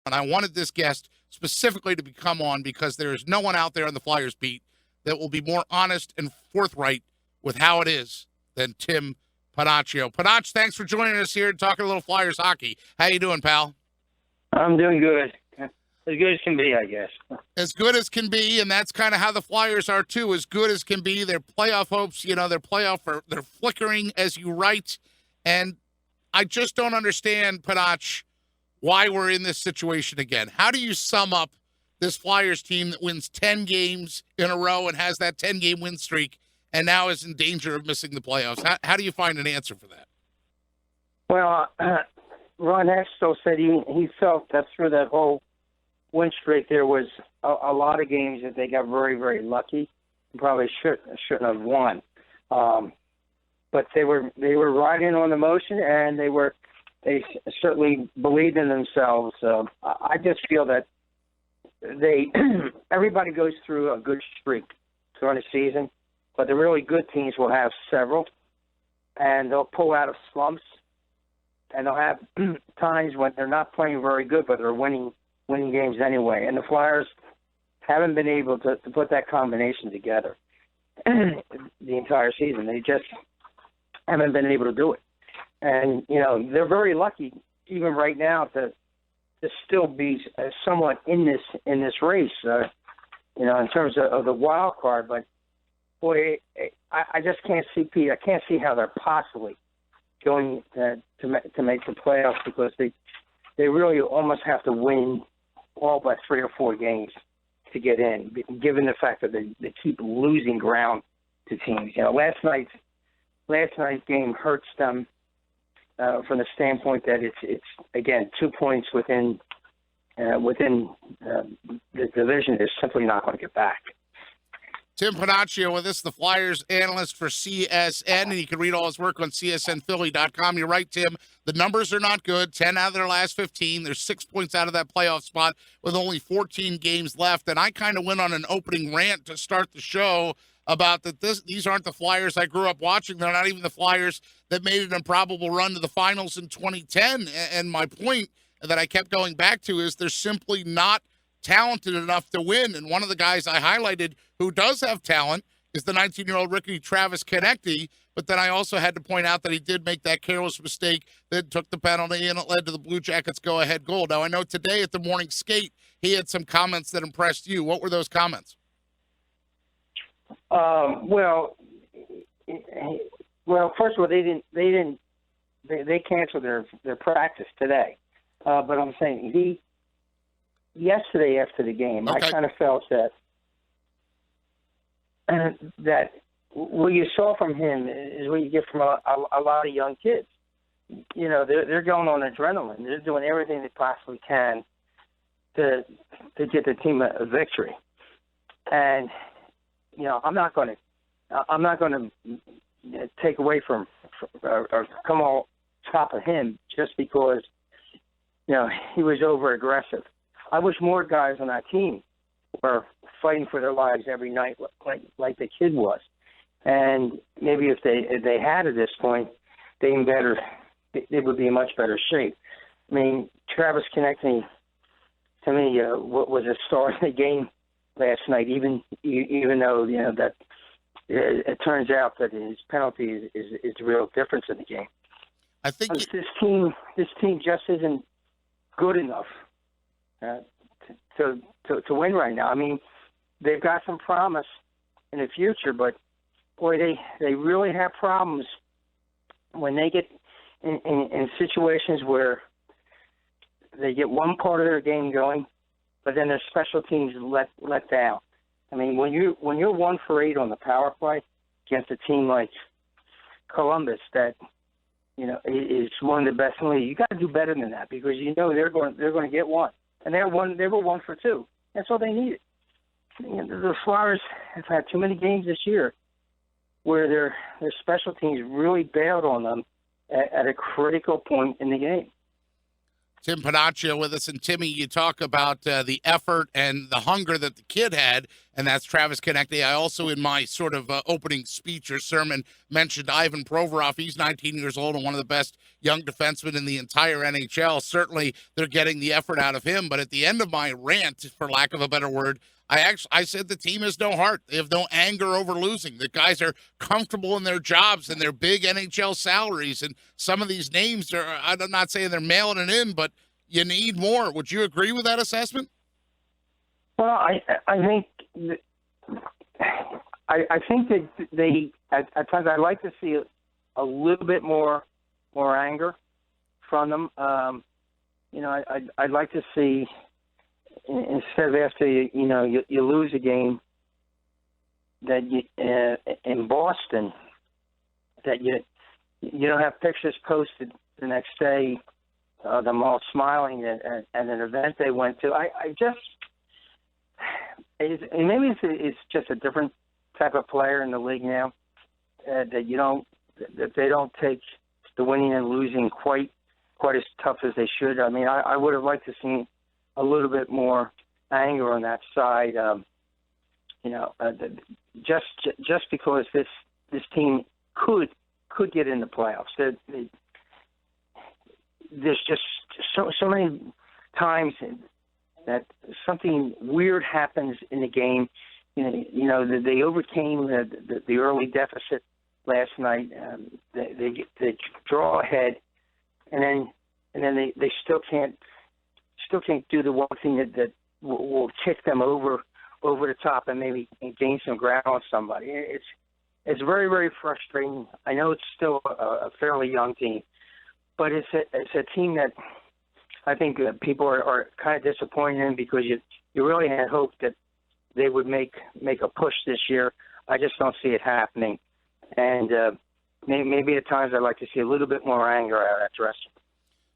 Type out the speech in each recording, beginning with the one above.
And I wanted this guest specifically to come on because there is no one out there on the Flyers beat that will be more honest and forthright with how it is than Tim Panaccio. Panaccio, thanks for joining us here and talking a little Flyers hockey. How you doing, pal? I'm doing good. As good as can be, I guess. As good as can be, and that's kind of how the Flyers are, too. As good as can be. Their playoff hopes, they're flickering, as you write. And I just don't understand, Panaccio, why we're in this situation again. How do you sum up this Flyers team that wins 10 games in a row and has that 10-game win streak and now is in danger of missing the playoffs? How do you find an answer for that? Well, Ron Hextall said he felt that through that whole win streak there was a lot of games that they got very, very lucky and probably shouldn't have won. But they were riding on emotion, and they certainly believed in themselves. I just feel that everybody goes through a good streak during the season, but the really good teams will have several, and they'll pull out of slumps, and they'll have times when they're not playing very good, but they're winning games anyway. And the Flyers haven't been able to put that combination together the entire season. They just haven't been able to do it. And, they're very lucky even right now to still be somewhat in this race, in terms of the wild card. But, boy, I just can't see, Pete. I can't see how they're possibly going to make the playoffs, because they really almost have to win all but 3 or 4 games to get in, given the fact that they keep losing ground to teams. Last night's game hurts them from the standpoint that it's again 2 points within the division is simply not going to get back. Tim Panaccio with us, the Flyers analyst for CSN, and you can read all his work on csnphilly.com. You're right, Tim. The numbers are not good. 10 out of their last 15. They're 6 points out of that playoff spot with only 14 games left. And I kind of went on an opening rant to start the show about that these aren't the Flyers I grew up watching. They're not even the Flyers that made an improbable run to the finals in 2010. And my point that I kept going back to is they're simply not talented enough to win. And one of the guys I highlighted who does have talent is the 19-year-old rookie Travis Konecny. But then I also had to point out that he did make that careless mistake that took the penalty, and it led to the Blue Jackets' go-ahead goal. Now, I know today at the morning skate, he had some comments that impressed you. What were those comments? Well, first of all, they canceled their practice today. But I'm saying yesterday after the game, okay, I kind of felt that what you saw from him is what you get from a lot of young kids. They're going on adrenaline. They're doing everything they possibly can to get the team a victory. And I'm not going to take away from or come on top of him just because he was over aggressive. I wish more guys on that team were fighting for their lives every night like the kid was. And maybe if they had at this point, they would be in much better shape. I mean, Travis Konecny, to me, was a star in the game last night, even though that it turns out that his penalty is the real difference in the game. I think this team just isn't good enough to win right now. I mean, they've got some promise in the future, but boy, they really have problems when they get in situations where they get one part of their game going, but then their special teams let down. I mean, when you're 1 for 8 on the power play against a team like Columbus that is one of the best in the league, you got to do better than that, because they're going to get one, and they were 1 for 2. That's all they needed. The Flyers have had too many games this year where their special teams really bailed on them at a critical point in the game. Tim Panaccio with us. And Timmy, you talk about the effort and the hunger that the kid had, and that's Travis Konecny. I also, in my sort of opening speech or sermon, mentioned Ivan Provorov. He's 19 years old and one of the best young defensemen in the entire NHL. Certainly, they're getting the effort out of him. But at the end of my rant, for lack of a better word, I said the team has no heart. They have no anger over losing. The guys are comfortable in their jobs and their big NHL salaries. And some of these names are, I'm not saying they're mailing it in, but you need more. Would you agree with that assessment? Well, I think I think that they at times I'd like to see a little bit more anger from them. I'd like to see, instead of after you lose a game, that you in Boston, that you don't have pictures posted the next day, them all smiling at an event they went to. And maybe it's just a different type of player in the league now, that they don't take the winning and losing quite as tough as they should. I mean, I would have liked to see a little bit more anger on that side. Just because this team could get in the playoffs. There's just so many times that something weird happens in the game. They overcame the early deficit last night. They draw ahead, and then they still can't do the one thing that will kick them over the top and maybe gain some ground on somebody. It's very, very frustrating. I know it's still a fairly young team, but it's a team that I think people are kind of disappointed in, because you really had hoped that they would make a push this year. I just don't see it happening, and maybe at times I'd like to see a little bit more anger out at the rest of them.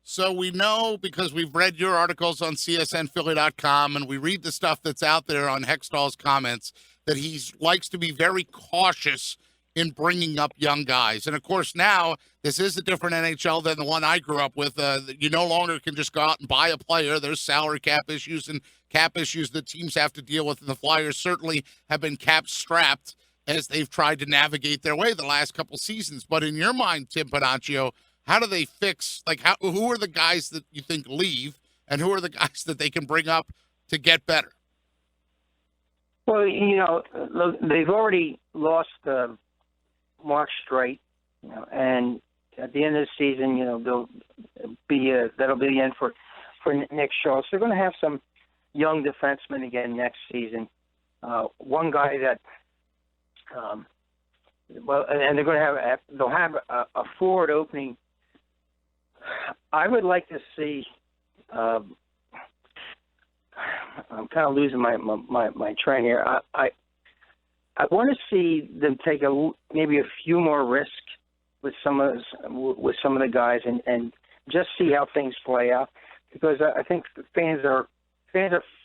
So we know, because we've read your articles on CSNPhilly.com and we read the stuff that's out there on Hextall's comments, that he likes to be very cautious in bringing up young guys. And, of course, now this is a different NHL than the one I grew up with. You no longer can just go out and buy a player. There's salary cap issues and cap issues that teams have to deal with, and the Flyers certainly have been cap-strapped as they've tried to navigate their way the last couple seasons. But in your mind, Tim Panaccio, how do they fix, who are the guys that you think leave, and who are the guys that they can bring up to get better? Well, they've already lost Mark Streit, and at the end of the season, that'll be the end for Nick Shaw. So they're going to have some young defensemen again next season. One guy that, and they'll have a forward opening. I would like to see. I'm kind of losing my train here. I want to see them take maybe a few more risks with some of the guys, and just see how things play out, because I think the fans are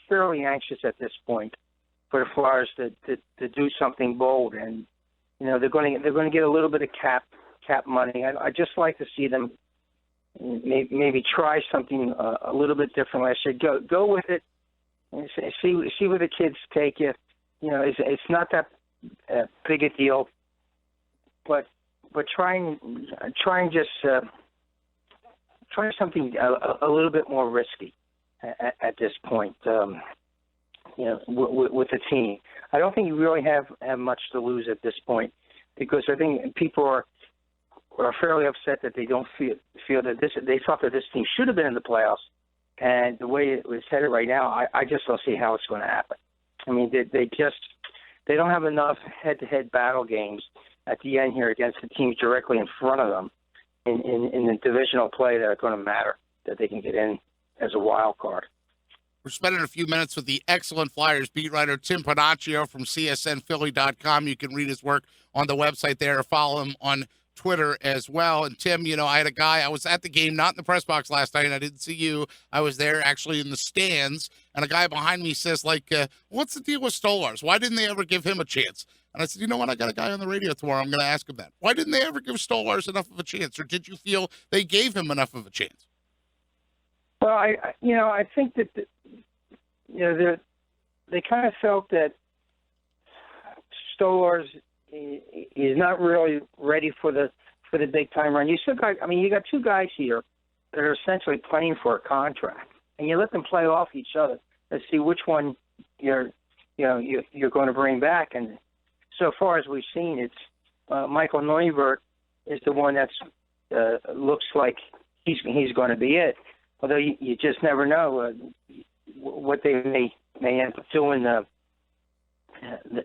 fairly anxious at this point for the Flyers to do something bold, and they're going to get a little bit of cap money. I just like to see them maybe try something a little bit different. I said go with it and see where the kids take you. It's not that big a deal, but try something a little bit more risky at this point. With the team, I don't think you really have much to lose at this point, because I think people are fairly upset that they don't feel that they thought that this team should have been in the playoffs, and the way it was headed right now, I just don't see how it's going to happen. I mean, they don't have enough head-to-head battle games at the end here against the teams directly in front of them in the divisional play that are going to matter, that they can get in as a wild card. We're spending a few minutes with the excellent Flyers beat writer Tim Panaccio from CSNPhilly.com. You can read his work on the website there, or follow him on Twitter as well. And Tim, I had a guy, I was at the game, not in the press box last night, and I didn't see you. I was there actually in the stands, and a guy behind me says, what's the deal with Stolarz? Why didn't they ever give him a chance? And I said, you know what? I got a guy on the radio tomorrow. I'm going to ask him that. Why didn't they ever give Stolarz enough of a chance? Or did you feel they gave him enough of a chance? Well, I think that they kind of felt that Stolarz is not really ready for the big time run. You got two guys here that are essentially playing for a contract, and you let them play off each other and see which one you're going to bring back. And so far as we've seen, it's Michael Neuvert is the one that's looks like he's going to be it. Although you just never know what they may end up doing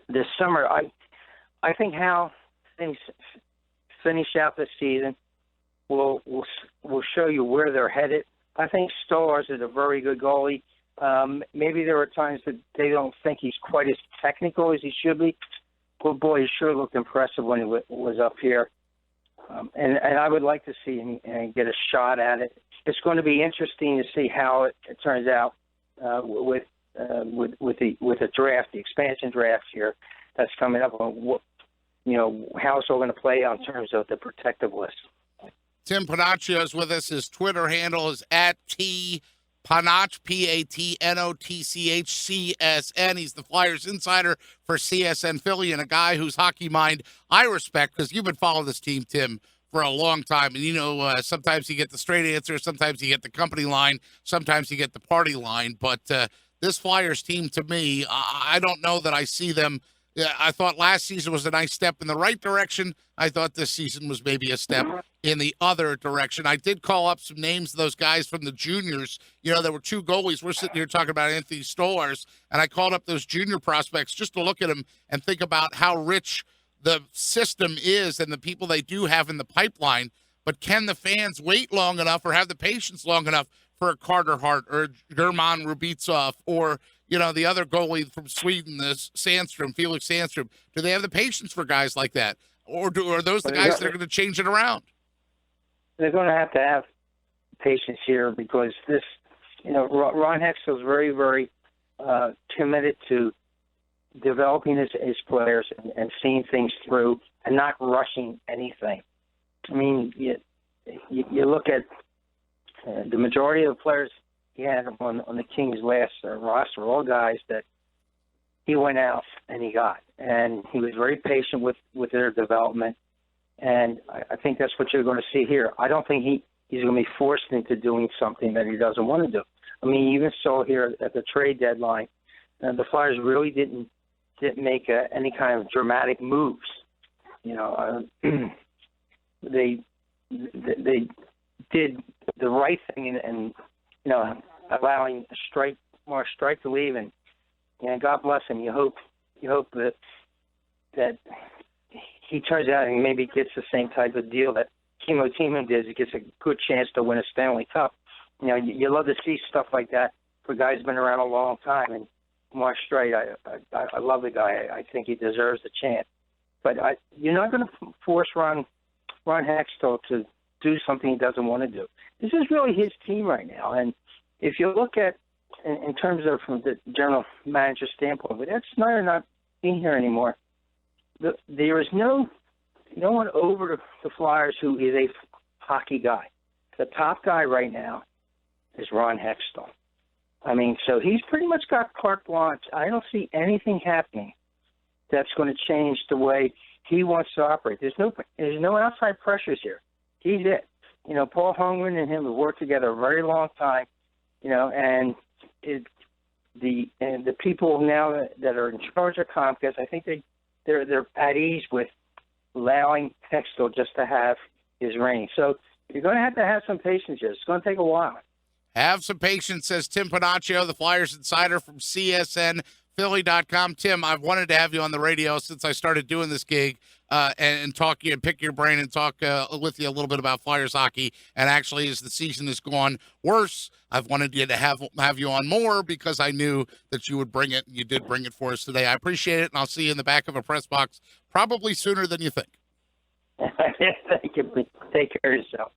this summer. I think how things finish out this season will show you where they're headed. I think Stolarz is a very good goalie. Maybe there are times that they don't think he's quite as technical as he should be. But boy, he sure looked impressive when he was up here. And I would like to see him get a shot at it. It's going to be interesting to see how it turns out with the draft, the expansion draft here that's coming up. On how it's all going to play out in terms of the protective list. Tim Panaccio is with us. His Twitter handle is @Panotch, PATNOTCHCSN. He's the Flyers insider for CSN Philly, and a guy whose hockey mind I respect, because you've been following this team, Tim, for a long time. And, sometimes you get the straight answer, sometimes you get the company line, sometimes you get the party line. But this Flyers team, to me, I don't know that I see them. I thought last season was a nice step in the right direction. I thought this season was maybe a step in the other direction. I did call up some names of those guys from the juniors. There were two goalies. We're sitting here talking about Anthony Stolarz, and I called up those junior prospects just to look at them and think about how rich the system is and the people they do have in the pipeline. But can the fans wait long enough or have the patience long enough for a Carter Hart or German Rubitsov or the other goalie from Sweden, Felix Sandstrom? Do they have the patience for guys like that? Or are those the guys that are going to change it around? They're going to have patience here because this, Ron Hextall is very, very committed to developing his players and seeing things through and not rushing anything. I mean, you look at the majority of the players he had on the Kings' last roster, all guys that he went out and he got. And he was very patient with their development. And I think that's what you're going to see here. I don't think he's going to be forced into doing something that he doesn't want to do. I mean, you even saw here at the trade deadline, the Flyers really didn't make any kind of dramatic moves. They did the right thing and allowing Mark Strike to leave, and God bless him. You hope that he turns out and maybe gets the same type of deal that Kimmo Timonen did. He gets a good chance to win a Stanley Cup. You love to see stuff like that for guys who've been around a long time. And Mark Strike, I love the guy. I think he deserves a chance. But you're not going to force Ron Hextall to do something he doesn't want to do. This is really his team right now. And if you look at, in terms of from the general manager standpoint, with Ed Snyder not being here anymore, there is no one over the Flyers who is a hockey guy. The top guy right now is Ron Hextall. I mean, so he's pretty much got carte blanche. I don't see anything happening that's going to change the way he wants to operate. There's no outside pressures here. He's it. Paul Holmgren and him have worked together a very long time. And the people now that are in charge of Comcast, I think they're at ease with allowing Hextall just to have his reign. So you're going to have some patience here. It's going to take a while. Have some patience, says Tim Panaccio, the Flyers insider from CSNPhilly.com. Tim, I've wanted to have you on the radio since I started doing this gig and talk you and pick your brain and talk with you a little bit about Flyers hockey. And actually, as the season has gone worse, I've wanted you to have you on more because I knew that you would bring it. And you did bring it for us today. I appreciate it, and I'll see you in the back of a press box probably sooner than you think. Thank you. Take care of yourself.